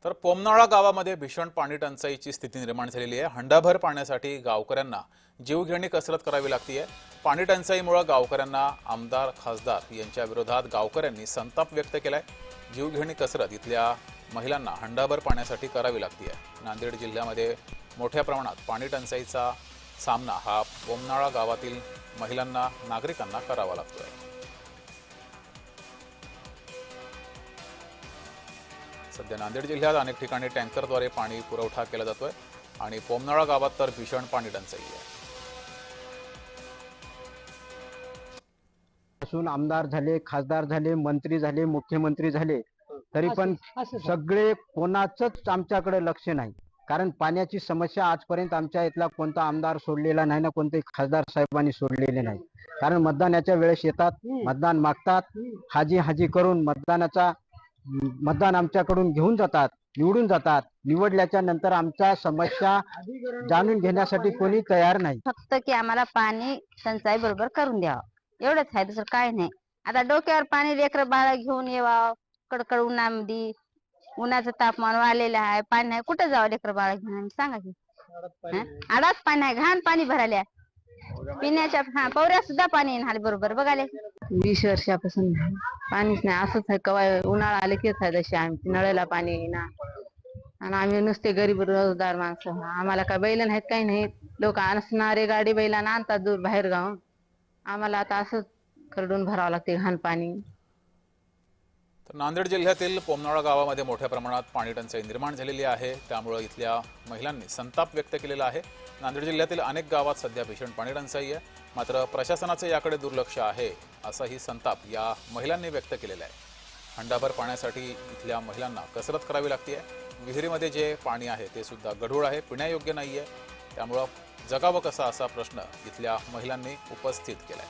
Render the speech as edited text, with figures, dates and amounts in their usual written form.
तर पोमनाळा गावामध्ये भीषण पाणी टंचाईची स्थिती निर्माण झालेली आहे। हंडाभर पाण्यासाठी गावकऱ्यांना जीवघेणी कसरत करावी लागते। पाणी टंचाईमुळे गावकऱ्यांना आमदार खासदार यांच्या विरोधात गावकऱ्यांनी संताप व्यक्त केलाय। जीवघेणी कसरत इथल्या महिलांना हंडाभर पाण्यासाठी करावी लागते। नांदेड जिल्ह्यामध्ये मोठ्या प्रमाणात पाणी टंचाईचा सामना हा पोमनाळा गावातील महिलांना नागरिकांना करावा लागतोय। सध्या नांदेड जिल्ह्यात अनेक ठिकाणी टँकरद्वारे पाणी पुरवठा केला जातोय आणि पोमनाळा गावात तर भीषण पाणी टंचाई आहे। असून आमदार झाले, खासदार झाले, मंत्री झाले, मुख्यमंत्री झाले, तरी पण सगळे कोणाचंच आमच्याकडे लक्ष नाही। कारण पाण्याची समस्या आजपर्यंत आमच्या इथला कोणता आमदार सोडलेला नाही ना कोणते खासदार साहेबांनी सोडलेले नाही। कारण मतदानाच्या वेळेस येतात, मतदान मागतात, हाजी हाजी करून मतदान आमच्याकडून घेऊन जातात, निवडून जातात। निवडल्याच्या नंतर आमच्या समस्या जाणून घेण्यासाठी कोणी तयार नाही। फक्त की आम्हाला पाणी टंचाई बरोबर करून द्यावं एवढंच आहे, दुसरं काय नाही। आता डोक्यावर पाणी लेकर बाळ घेऊन येवा, कडकड उन्हामध्ये उन्हाचं तापमान वाढलेलं आहे, पाणी नाही, कुठं जावं लेकर बाळ घेऊन सांगा की। आडाच पाणी आहे, घाण पाणी भरायला पिण्याच्या पवऱ्या सुद्धा पाणी नाही बरोबर बघाले। 20 वर्षापासून पाणीच नाही, असंच आहे। कवा उन्हाळा आले की जशी आमची नळाला पाणी येईना आणि आम्ही नुसते गरीब रोजगार माणसं, आम्हाला काय बैल नाहीत काही नाही। लोक असणारे गाडी बैलांना आणतात दूर बाहेर गाव, आम्हाला आता असंच खरडून भरावं लागते घाण पाणी। तर नांदेड जिल्ह्यातील पोमनाळा गावामध्ये मोठ्या प्रमाणात पाणी टंचाई निर्माण झालेली आहे, त्यामुळे इथल्या महिलांनी संताप व्यक्त केलेला आहे। नांदेड जिल्ह्यातील अनेक गावात सध्या भीषण पाणी टंचाई आहे, मात्र प्रशासनाचं याकडे दुर्लक्ष आहे असाही संताप या महिलांनी व्यक्त केलेला आहे। हंडाभर पाण्यासाठी इथल्या महिलांना कसरत करावी लागते। विहिरीमध्ये जे पाणी आहे ते सुद्धा गढूळ आहे, पिण्यायोग्य नाहीये, त्यामुळे जगावं कसा असा प्रश्न इथल्या महिलांनी उपस्थित केलाय।